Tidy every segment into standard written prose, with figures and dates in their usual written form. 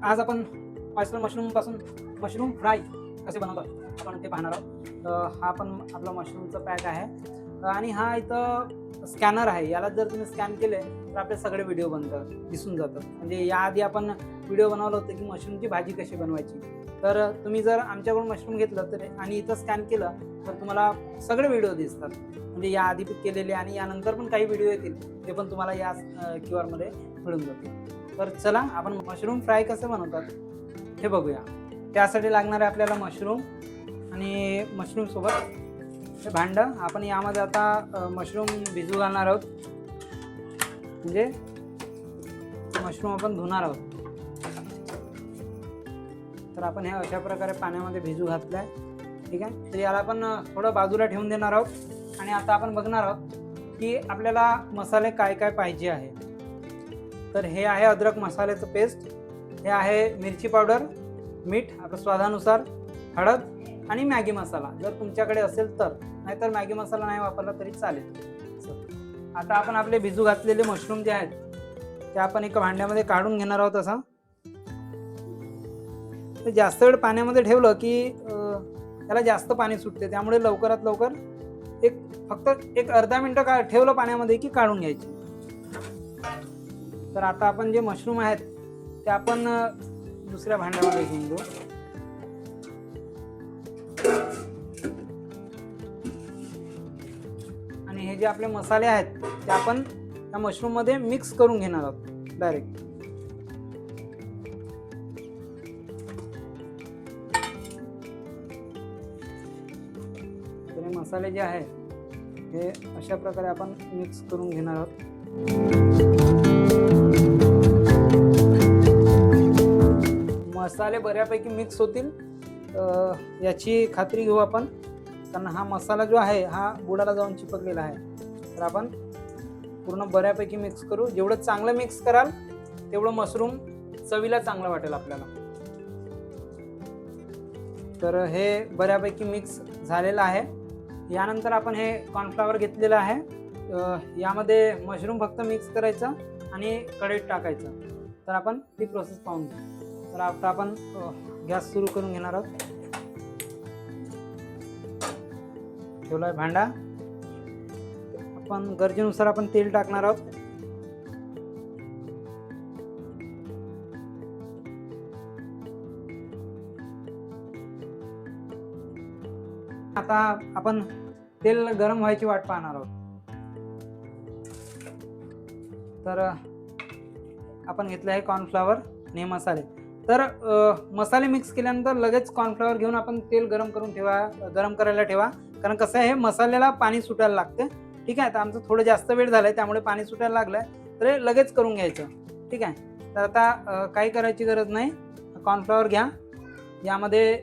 आज आपण oyster मशरूमपासून mushroom fry कसे बनवतात आपण ते पाहणार आहोत. हा पण आपला मशरूमचा पॅक आहे आणि हा इथं स्कॅनर आहे. याला जर तुम्ही स्कॅन केले तर आपले सगळे व्हिडिओ दिसून जातात. म्हणजे याआधी आपण व्हिडिओ बनवलं होतं की मशरूमची भाजी कशी बनवायची. तर तुम्ही जर आमच्याकडून मशरूम घेतलं तर आणि इथं स्कॅन केलं तर तुम्हाला सगळे व्हिडिओ दिसतात. म्हणजे याआधी केलेले आणि यानंतर पण काही व्हिडिओ येतील ते पण तुम्हाला या QR मध्ये मिळून जातील. तर चला आपण मशरूम फ्राय कसं बनवतात हे बघूया. त्यासाठी लागणारे आपल्याला मशरूम आणि मशरूम सोबत हे भांडं. आपण यामध्ये आता मशरूम भिजू घालणार आहोत. म्हणजे मशरूम आपण धुणार आहोत. तर आपण हे अशा प्रकारे पाण्यामध्ये भिजू घातलंय. ठीक आहे. तर याला आपण थोडं बाजूला ठेवून देणार आहोत आणि आता आपण बघणार आहोत की आपल्याला मसाले काय काय पाहिजे आहे. तर हे आहे अद्रक मसाल्याचं पेस्ट, हे आहे मिरची पावडर, मीठ आपल्या स्वादानुसार, हळद आणि मॅगी मसाला जर तुमच्याकडे असेल तर, नाहीतर मॅगी मसाला नाही वापरला तरी चालेल. आता आपण आपले भिजू घातलेले मशरूम जे आहेत ते आपण एका भांड्यामध्ये काढून घेणार आहोत. असं तर जास्त वेळ पाण्यामध्ये ठेवलं की त्याला जास्त पाणी सुटते, त्यामुळे लवकरात लवकर फक्त एक अर्धा मिनटं ठेवलं पाण्यामध्ये की काढून घ्यायची. तर आता आपण जे मशरूम आहेत ते आपण दुसऱ्या भांड्यामध्ये घेऊन घेऊ. आणि हे जे आपले मसाले आहेत ते आपण त्या मशरूम मध्ये मिक्स करून घेणार आहोत डायरेक्ट. तर हे मसाले जे आहे हे अशा प्रकारे आपण मिक्स करून घेणार आहोत. मसाले बऱ्यापैकी मिक्स होतील याची खात्री घेऊ आपण, कारण हा मसाला जो आहे हा बुडाला जाऊन चिपकलेला आहे. तर आपण पूर्ण बऱ्यापैकी मिक्स करू. जेवढं चांगलं मिक्स कराल तेवढं मशरूम चवीला चांगलं वाटेल आपल्याला. तर हे बऱ्यापैकी मिक्स झालेलं आहे. यानंतर आपण हे कॉर्नफ्लॉवर घेतलेलं आहे. यामध्ये मशरूम फक्त मिक्स करायचं आणि कढईत टाकायचं. तर आपण ती प्रोसेस पाहून घेऊ. तर आता आपण गॅस सुरू करून घेणार आहोत. ठेवला आहे भांडा. आपण गरजेनुसार आपण तेल टाकणार आहोत. आता आपण तेल गरम व्हायची वाट पाहणार आहोत. तर आपण घेतले आहे कॉर्नफ्लॉवर आणि मसाले. तर मसाले मिक्स केल्यानंतर लगेच कॉर्नफ्लॉवर घेऊन आपण तेल गरम करायला ठेवा, कारण कसं आहे मसाल्याला पाणी सुटायला लागते. ठीक आहे. तर आमचं थोडं जास्त वेळ झालाय त्यामुळे पाणी सुटायला लागलंय, तर हे लगेच करून घ्यायचं. ठीक आहे. तर आता काही करायची गरज नाही. कॉर्नफ्लॉवर घ्या. यामध्ये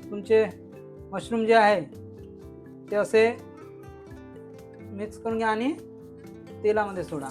तुमचे मशरूम जे आहे ते असे मिक्स करून घ्या आणि तेलामध्ये सोडा.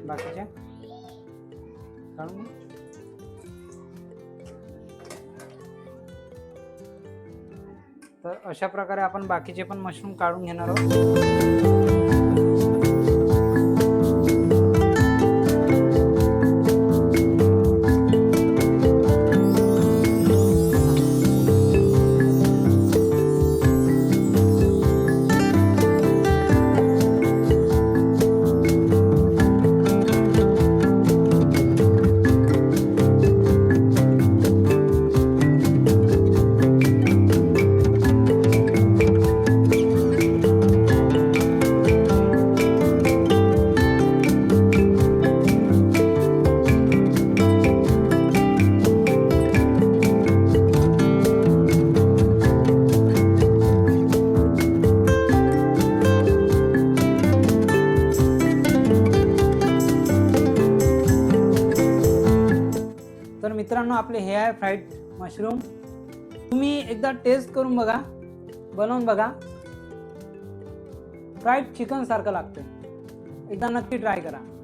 बाकीचे काढून तर अशा प्रकारे आपण बाकीचे पण मशरूम काढून घेणार आहोत. तर मित्रांनो आपले हे आहे फ्राईड मशरूम. तुम्ही एकदा टेस्ट करून बघा, बनवून बघा. फ्राईड चिकन सारखं लागतं. एकदा नक्की ट्राय करा.